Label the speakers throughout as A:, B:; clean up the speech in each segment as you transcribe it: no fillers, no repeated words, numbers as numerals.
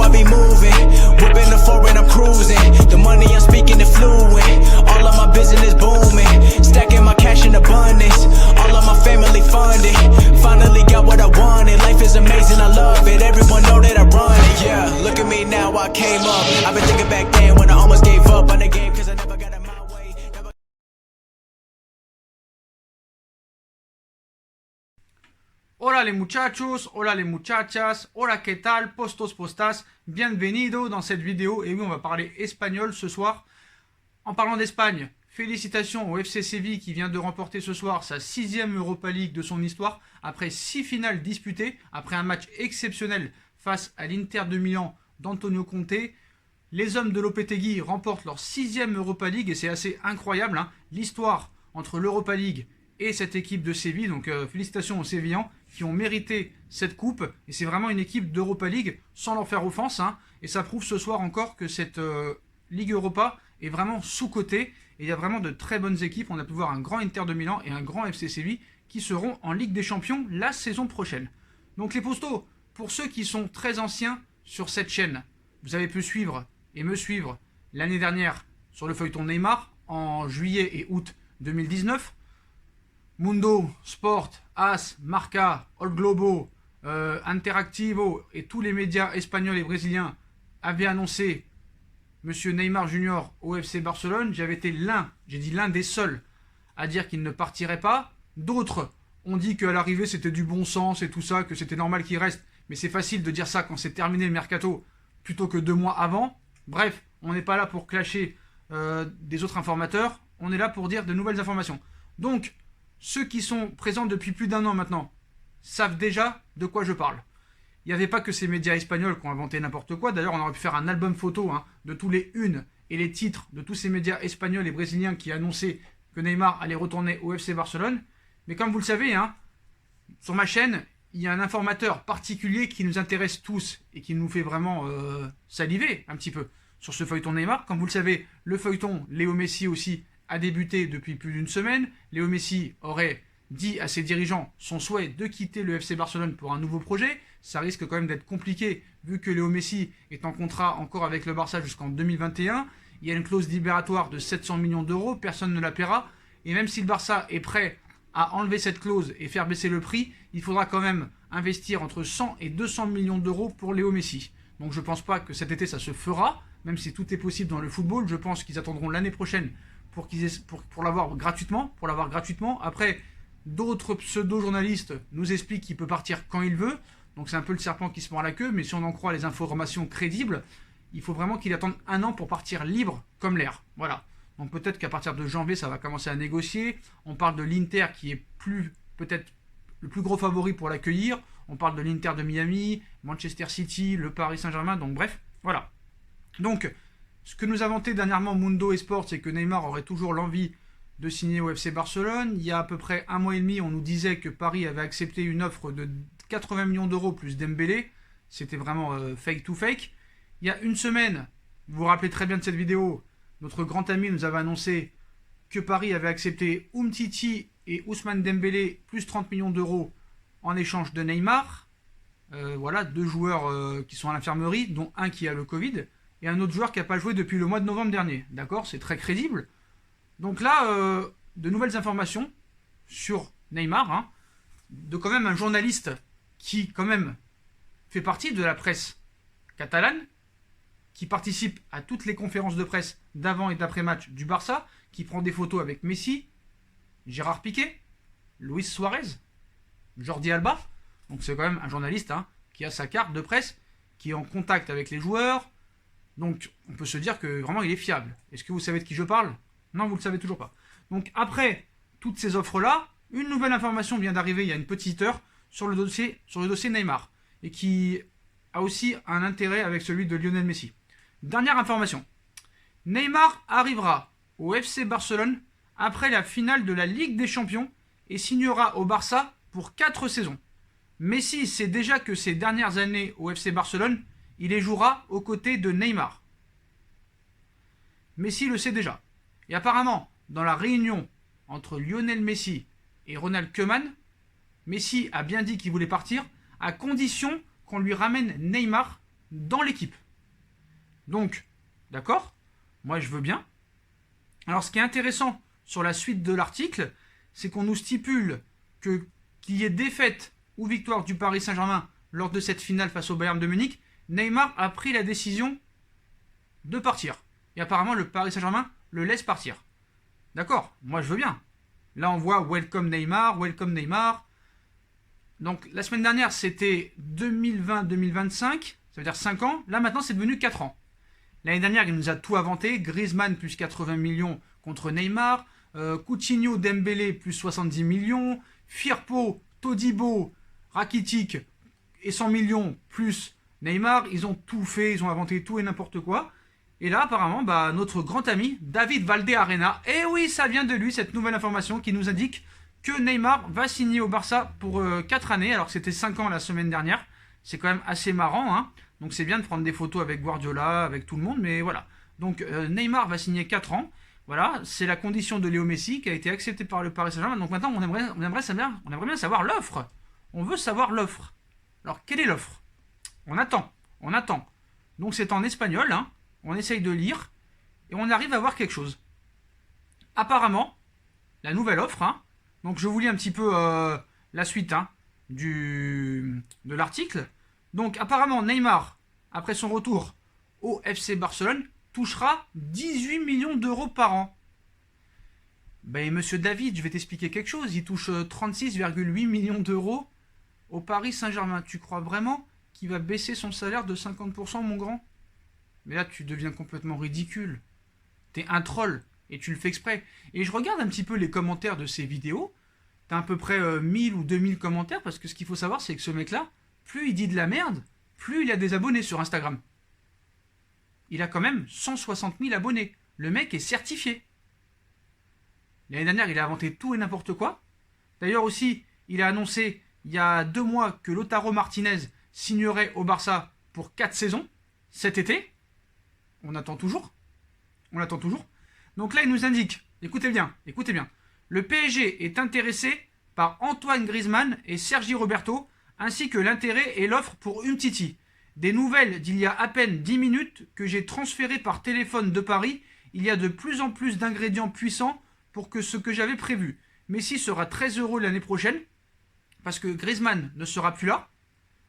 A: I be moving. Whipping the foreign, I'm cruising. The money I'm speaking is fluent. All of my business booming. Stacking my cash in abundance. All of my family funded. Finally got what I wanted. Life is amazing, I love it. Everyone know that I run it. Yeah, look at me now, I came up. I've been thinking back then when I almost gave up on the game, cause I never got in my way.
B: Hola les muchachos, hola les muchachas, hola que tal, postos postas, bienvenido dans cette vidéo. Et oui, on va parler espagnol ce soir. En parlant d'Espagne, félicitations au FC Séville qui vient de remporter ce soir sa 6e Europa League de son histoire, après 6 finales disputées, après un match exceptionnel face à l'Inter de Milan d'Antonio Conte. Les hommes de Lopetegui remportent leur 6e Europa League et c'est assez incroyable, hein, l'histoire entre l'Europa League et cette équipe de Séville. Donc félicitations aux Sévillans qui ont mérité cette coupe. Et c'est vraiment une équipe d'Europa League sans leur faire offense. Hein, et ça prouve ce soir encore que cette Ligue Europa est vraiment sous-cotée. Et il y a vraiment de très bonnes équipes. On a pu voir un grand Inter de Milan et un grand FC Séville qui seront en Ligue des Champions la saison prochaine. Donc les postos, pour ceux qui sont très anciens sur cette chaîne, vous avez pu suivre et me suivre l'année dernière sur le feuilleton Neymar en juillet et août 2019. Mundo, Sport, AS, Marca, All Globo, Interactivo et tous les médias espagnols et brésiliens avaient annoncé Monsieur Neymar Junior au FC Barcelone. J'avais été l'un des seuls à dire qu'il ne partirait pas. D'autres ont dit qu'à l'arrivée c'était du bon sens et tout ça, que c'était normal qu'il reste. Mais c'est facile de dire ça quand c'est terminé le mercato plutôt que 2 mois avant. Bref, on n'est pas là pour clasher des autres informateurs. On est là pour dire de nouvelles informations. Donc, ceux qui sont présents depuis plus d'1 an maintenant savent déjà de quoi je parle. Il n'y avait pas que ces médias espagnols qui ont inventé n'importe quoi. D'ailleurs, on aurait pu faire un album photo de tous les unes et les titres de tous ces médias espagnols et brésiliens qui annonçaient que Neymar allait retourner au FC Barcelone. Mais comme vous le savez, sur ma chaîne, il y a un informateur particulier qui nous intéresse tous et qui nous fait vraiment saliver un petit peu sur ce feuilleton Neymar. Comme vous le savez, le feuilleton Léo Messi aussi a débuté depuis plus d'1 semaine. Léo Messi aurait dit à ses dirigeants son souhait de quitter le FC Barcelone pour un nouveau projet. Ça risque quand même d'être compliqué vu que Léo Messi est en contrat encore avec le Barça jusqu'en 2021. Il y a une clause libératoire de 700 millions d'euros, personne ne la paiera. Et même si le Barça est prêt à enlever cette clause et faire baisser le prix, il faudra quand même investir entre 100 et 200 millions d'euros pour Léo Messi. Donc je ne pense pas que cet été ça se fera, même si tout est possible dans le football. Je pense qu'ils attendront l'année prochaine pour l'avoir gratuitement. Après, d'autres pseudo-journalistes nous expliquent qu'il peut partir quand il veut. Donc c'est un peu le serpent qui se mord la queue. Mais si on en croit les informations crédibles, il faut vraiment qu'il attende 1 an pour partir libre comme l'air. Voilà. Donc peut-être qu'à partir de janvier, ça va commencer à négocier. On parle de l'Inter qui est peut-être le plus gros favori pour l'accueillir. On parle de l'Inter de Miami, Manchester City, le Paris Saint-Germain. Donc bref, voilà. Donc, ce que nous a vanté dernièrement Mundo et Sport, c'est que Neymar aurait toujours l'envie de signer au FC Barcelone. Il y a à peu près 1 mois et demi, on nous disait que Paris avait accepté une offre de 80 millions d'euros plus Dembélé. C'était vraiment fake to fake. Il y a 1 semaine, vous vous rappelez très bien de cette vidéo, notre grand ami nous avait annoncé que Paris avait accepté Umtiti et Ousmane Dembélé plus 30 millions d'euros en échange de Neymar. Voilà, 2 joueurs qui sont à l'infirmerie, dont un qui a le Covid, et un autre joueur qui n'a pas joué depuis le mois de novembre dernier. D'accord, c'est très crédible. Donc là, de nouvelles informations sur Neymar, de quand même un journaliste qui quand même fait partie de la presse catalane, qui participe à toutes les conférences de presse d'avant et d'après-match du Barça, qui prend des photos avec Messi, Gérard Piqué, Luis Suarez, Jordi Alba. Donc c'est quand même un journaliste qui a sa carte de presse, qui est en contact avec les joueurs. Donc on peut se dire que vraiment il est fiable. Est-ce que vous savez de qui je parle? Non, vous ne le savez toujours pas. Donc après toutes ces offres-là, une nouvelle information vient d'arriver il y a une petite heure sur le dossier Neymar, et qui a aussi un intérêt avec celui de Lionel Messi. Dernière information. Neymar arrivera au FC Barcelone après la finale de la Ligue des Champions et signera au Barça pour 4 saisons. Messi sait déjà que ces dernières années au FC Barcelone, il les jouera aux côtés de Neymar. Messi le sait déjà. Et apparemment, dans la réunion entre Lionel Messi et Ronald Koeman, Messi a bien dit qu'il voulait partir à condition qu'on lui ramène Neymar dans l'équipe. Donc, d'accord, moi je veux bien. Alors ce qui est intéressant sur la suite de l'article, c'est qu'on nous stipule qu'il y ait défaite ou victoire du Paris Saint-Germain lors de cette finale face au Bayern de Munich. Neymar a pris la décision de partir. Et apparemment le Paris Saint-Germain le laisse partir. D'accord, moi je veux bien. Là on voit welcome Neymar, welcome Neymar. Donc la semaine dernière c'était 2020-2025, ça veut dire 5 ans. Là maintenant c'est devenu 4 ans. L'année dernière il nous a tout inventé. Griezmann plus 80 millions contre Neymar. Coutinho, Dembélé plus 70 millions. Firpo, Todibo, Rakitic et 100 millions plus Neymar. Ils ont tout fait, ils ont inventé tout et n'importe quoi. Et là, apparemment, notre grand ami, David Valdearena, et oui, ça vient de lui, cette nouvelle information qui nous indique que Neymar va signer au Barça pour 4 années, alors que c'était 5 ans la semaine dernière. C'est quand même assez marrant, hein. Donc c'est bien de prendre des photos avec Guardiola, avec tout le monde, mais voilà. Donc Neymar va signer 4 ans. Voilà, c'est la condition de Léo Messi qui a été acceptée par le Paris Saint-Germain. Donc maintenant, on aimerait bien savoir l'offre. On veut savoir l'offre. Alors, quelle est l'offre? On attend. Donc c'est en espagnol, hein. On essaye de lire et on arrive à voir quelque chose. Apparemment, la nouvelle offre, hein, donc je vous lis un petit peu la suite hein, de l'article. Donc apparemment Neymar, après son retour au FC Barcelone, touchera 18 millions d'euros par an. Ben monsieur David, je vais t'expliquer quelque chose. Il touche 36,8 millions d'euros au Paris Saint-Germain. Tu crois vraiment qu'il va baisser son salaire de 50%, mon grand? Mais là, tu deviens complètement ridicule. T'es un troll, et tu le fais exprès. Et je regarde un petit peu les commentaires de ces vidéos. T'as à peu près 1000 ou 2000 commentaires, parce que ce qu'il faut savoir, c'est que ce mec-là, plus il dit de la merde, plus il a des abonnés sur Instagram. Il a quand même 160 000 abonnés. Le mec est certifié. L'année dernière, il a inventé tout et n'importe quoi. D'ailleurs aussi, il a annoncé, il y a 2 mois, que Lautaro Martinez signerait au Barça pour 4 saisons, cet été. On attend toujours. Donc là, il nous indique, écoutez bien, le PSG est intéressé par Antoine Griezmann et Sergi Roberto, ainsi que l'intérêt et l'offre pour Umtiti. Des nouvelles d'il y a à peine 10 minutes que j'ai transférées par téléphone de Paris. Il y a de plus en plus d'ingrédients puissants pour que ce que j'avais prévu. Messi sera très heureux l'année prochaine, parce que Griezmann ne sera plus là,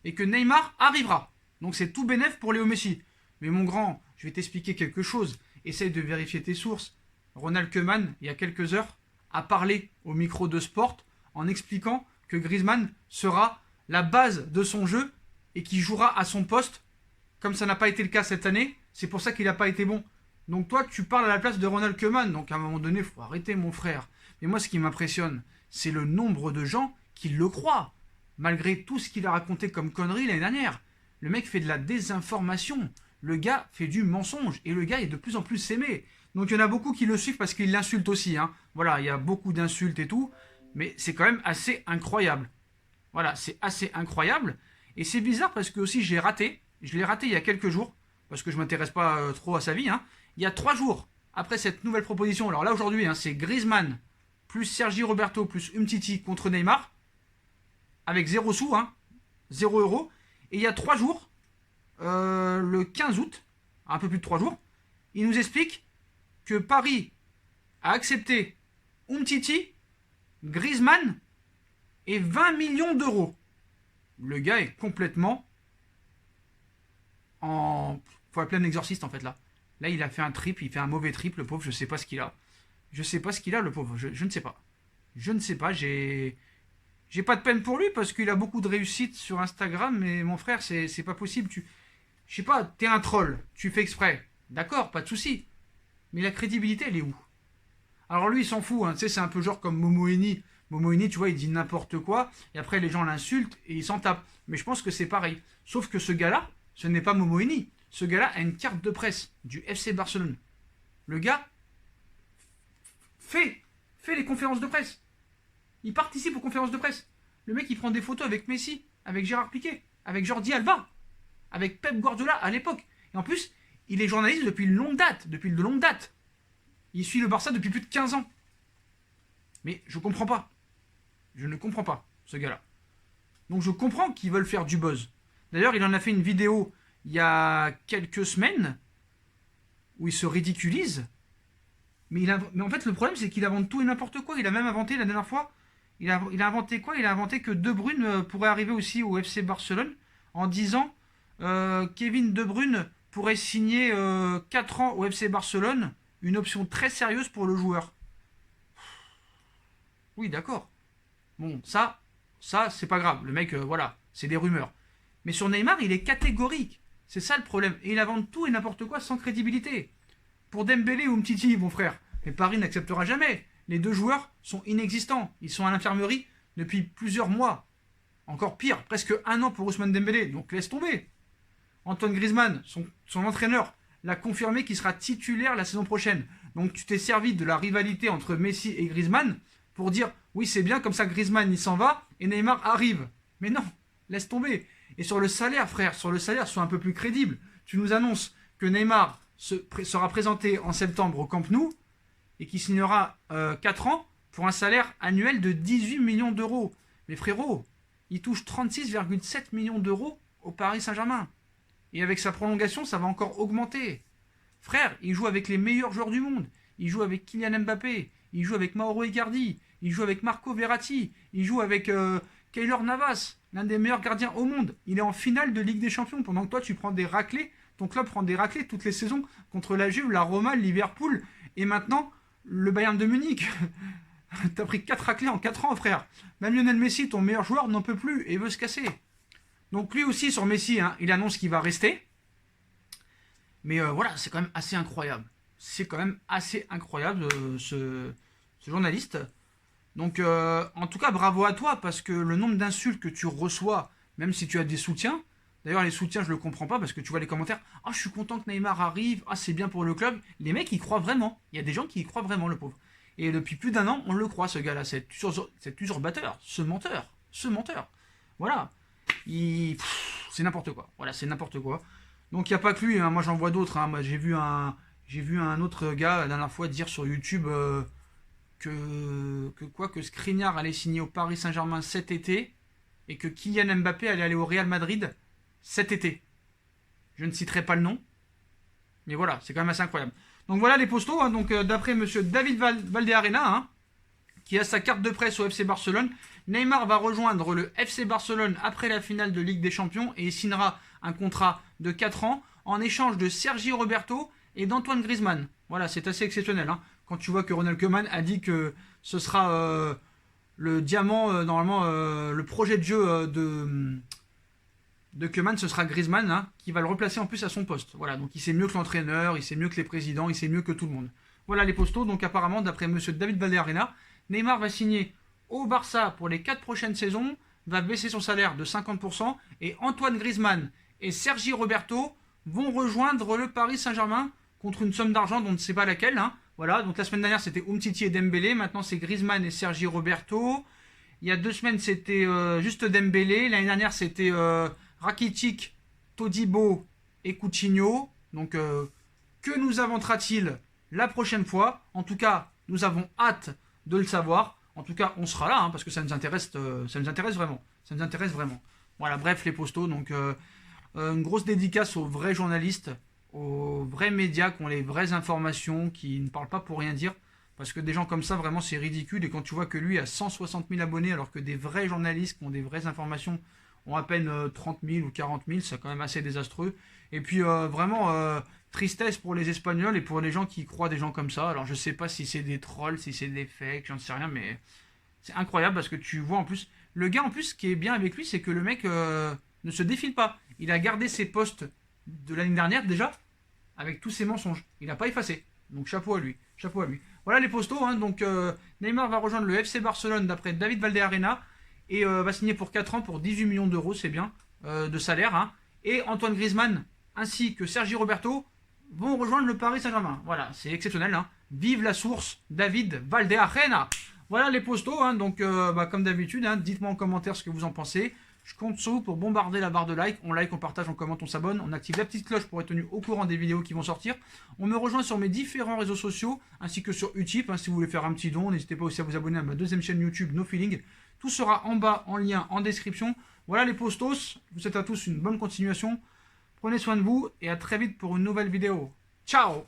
B: et que Neymar arrivera. Donc c'est tout bénef pour Léo Messi. Mais mon grand, je vais t'expliquer quelque chose. Essaye de vérifier tes sources. Ronald Koeman, il y a quelques heures, a parlé au micro de Sport en expliquant que Griezmann sera la base de son jeu et qu'il jouera à son poste. Comme ça n'a pas été le cas cette année, c'est pour ça qu'il n'a pas été bon. Donc toi, tu parles à la place de Ronald Koeman. Donc à un moment donné, il faut arrêter, mon frère. Mais moi, ce qui m'impressionne, c'est le nombre de gens qui le croient, malgré tout ce qu'il a raconté comme conneries l'année dernière. Le mec fait de la désinformation. Le gars fait du mensonge et le gars est de plus en plus aimé. Donc il y en a beaucoup qui le suivent parce qu'il l'insulte aussi. Hein. Voilà, il y a beaucoup d'insultes et tout, mais c'est quand même assez incroyable. Voilà, c'est assez incroyable. Et c'est bizarre parce que aussi je l'ai raté il y a quelques jours, parce que je ne m'intéresse pas trop à sa vie. Hein. Il y a 3 jours après cette nouvelle proposition. Alors là aujourd'hui, hein, c'est Griezmann plus Sergi Roberto plus Umtiti contre Neymar, avec 0 sous, hein, 0 euros. Et il y a 3 jours, le 15 août, un peu plus de 3 jours, il nous explique que Paris a accepté Umtiti, Griezmann et 20 millions d'euros. Le gars est complètement en... faut appeler un exorciste en fait là. Là il a fait un trip, il fait un mauvais trip, le pauvre, je sais pas ce qu'il a. Le pauvre, je ne sais pas. J'ai pas de peine pour lui parce qu'il a beaucoup de réussite sur Instagram, mais mon frère, c'est pas possible. Je sais pas, t'es un troll, tu fais exprès. D'accord, pas de souci. Mais la crédibilité, elle est où? Alors lui, il s'en fout, hein. Tu sais, c'est un peu genre comme Momo Eni. Momo Eni, tu vois, il dit n'importe quoi, et après les gens l'insultent et ils s'en tapent. Mais je pense que c'est pareil. Sauf que ce gars-là, ce n'est pas Momo Eni. Ce gars-là a une carte de presse du FC Barcelone. Le gars fait les conférences de presse. Il participe aux conférences de presse. Le mec, il prend des photos avec Messi, avec Gérard Piqué, avec Jordi Alba, avec Pep Guardiola à l'époque. Et en plus, il est journaliste depuis de longue date. Il suit le Barça depuis plus de 15 ans. Mais je comprends pas. Je ne comprends pas, ce gars-là. Donc je comprends qu'ils veulent faire du buzz. D'ailleurs, il en a fait une vidéo il y a quelques semaines où il se ridiculise. Mais en fait, le problème, c'est qu'il invente tout et n'importe quoi. Il a même inventé la dernière fois. Il a inventé quoi? Il a inventé que De Bruyne pourrait arriver aussi au FC Barcelone en disant Kevin De Bruyne pourrait signer 4 ans au FC Barcelone, une option très sérieuse pour le joueur. Oui, d'accord. Bon, ça c'est pas grave. Le mec, voilà, c'est des rumeurs. Mais sur Neymar, il est catégorique. C'est ça le problème. Et il invente tout et n'importe quoi sans crédibilité. Pour Dembélé ou Umtiti, mon frère, mais Paris n'acceptera jamais. Les deux joueurs sont inexistants. Ils sont à l'infirmerie depuis plusieurs mois. Encore pire, presque 1 an pour Ousmane Dembélé. Donc laisse tomber. Antoine Griezmann, son entraîneur, l'a confirmé qu'il sera titulaire la saison prochaine. Donc tu t'es servi de la rivalité entre Messi et Griezmann pour dire oui c'est bien, comme ça Griezmann il s'en va et Neymar arrive. Mais non, laisse tomber. Et sur le salaire, frère, sur le salaire, sois un peu plus crédible. Tu nous annonces que Neymar sera présenté en septembre au Camp Nou et qu'il signera 4 ans pour un salaire annuel de 18 millions d'euros. Mais frérot, il touche 36,7 millions d'euros au Paris Saint-Germain. Et avec sa prolongation, ça va encore augmenter. Frère, il joue avec les meilleurs joueurs du monde. Il joue avec Kylian Mbappé. Il joue avec Mauro Icardi. Il joue avec Marco Verratti. Il joue avec Keylor Navas, l'un des meilleurs gardiens au monde. Il est en finale de Ligue des Champions. Pendant que toi, tu prends des raclées. Ton club prend des raclées toutes les saisons contre la Juve, la Roma, le Liverpool. Et maintenant, le Bayern de Munich. T'as pris 4 raclées en 4 ans, frère. Même Lionel Messi, ton meilleur joueur, n'en peut plus et veut se casser. Donc lui aussi, sur Messi, hein, il annonce qu'il va rester. Mais voilà, c'est quand même assez incroyable. C'est quand même assez incroyable, ce journaliste. Donc, en tout cas, bravo à toi, parce que le nombre d'insultes que tu reçois, même si tu as des soutiens, d'ailleurs, les soutiens, je le comprends pas, parce que tu vois les commentaires, « Ah, je suis content que Neymar arrive, ah, c'est bien pour le club ». Les mecs, ils croient vraiment. Il y a des gens qui y croient vraiment, le pauvre. Et depuis plus d'1 an, on le croit, ce gars-là, cet usurpateur, ce menteur. Voilà. C'est n'importe quoi. Voilà, c'est n'importe quoi. Donc il n'y a pas que lui, hein. Moi j'en vois d'autres. Hein. Moi j'ai vu un autre gars la dernière fois dire sur YouTube que Skriniar allait signer au Paris Saint-Germain cet été et que Kylian Mbappé allait aller au Real Madrid cet été. Je ne citerai pas le nom, mais voilà, c'est quand même assez incroyable. Donc voilà les postos. Hein. Donc d'après monsieur David Valdearena, hein, qui a sa carte de presse au FC Barcelone, Neymar va rejoindre le FC Barcelone après la finale de Ligue des Champions et il signera un contrat de 4 ans en échange de Sergi Roberto et d'Antoine Griezmann. Voilà, c'est assez exceptionnel. Hein. Quand tu vois que Ronald Koeman a dit que ce sera le diamant, normalement, le projet de jeu de Koeman, ce sera Griezmann, hein, qui va le replacer en plus à son poste. Voilà, donc il sait mieux que l'entraîneur, il sait mieux que les présidents, il sait mieux que tout le monde. Voilà les postos. Donc apparemment, d'après monsieur David Valdearena, Neymar va signer au Barça pour les 4 prochaines saisons, va baisser son salaire de 50% et Antoine Griezmann et Sergi Roberto vont rejoindre le Paris Saint-Germain contre une somme d'argent dont on ne sait pas laquelle. Hein. Voilà, donc la semaine dernière c'était Umtiti et Dembélé, maintenant c'est Griezmann et Sergi Roberto. Il y a 2 semaines c'était juste Dembélé, l'année dernière c'était Rakitic, Todibo et Coutinho. Donc que nous inventera-t-il la prochaine fois? En tout cas, nous avons hâte de le savoir. En tout cas, on sera là, hein, parce que ça nous intéresse vraiment. Ça nous intéresse vraiment. Voilà, bref, les postos. Donc, une grosse dédicace aux vrais journalistes, aux vrais médias qui ont les vraies informations, qui ne parlent pas pour rien dire. Parce que des gens comme ça, vraiment, c'est ridicule. Et quand tu vois que lui a 160 000 abonnés, alors que des vrais journalistes qui ont des vraies informations ont à peine 30 000 ou 40 000, c'est quand même assez désastreux. Et puis, vraiment, tristesse pour les Espagnols et pour les gens qui croient des gens comme ça. Alors, je sais pas si c'est des trolls, si c'est des fakes, j'en sais rien, mais c'est incroyable parce que tu vois en plus... Le gars, en plus, ce qui est bien avec lui, c'est que le mec ne se défile pas. Il a gardé ses posts de l'année dernière, déjà, avec tous ses mensonges. Il n'a pas effacé. Donc, chapeau à lui. Chapeau à lui. Voilà les postos. Hein. Donc, Neymar va rejoindre le FC Barcelone d'après David Valdearena et va signer pour 4 ans pour 18 millions d'euros, c'est bien, de salaire. Hein. Et Antoine Griezmann ainsi que Sergi Roberto vont rejoindre le Paris Saint-Germain. Voilà, c'est exceptionnel. Hein. Vive la source, David Valdearena. Voilà les postos. Hein. Donc, comme d'habitude, hein, dites-moi en commentaire ce que vous en pensez. Je compte sur vous pour bombarder la barre de like. On like, on partage, on commente, on s'abonne. On active la petite cloche pour être tenu au courant des vidéos qui vont sortir. On me rejoint sur mes différents réseaux sociaux, ainsi que sur Utip. Hein, si vous voulez faire un petit don, n'hésitez pas aussi à vous abonner à ma 2e chaîne YouTube, No Feeling. Tout sera en bas, en lien, en description. Voilà les postos. Je vous souhaite à tous une bonne continuation. Prenez soin de vous et à très vite pour une nouvelle vidéo. Ciao!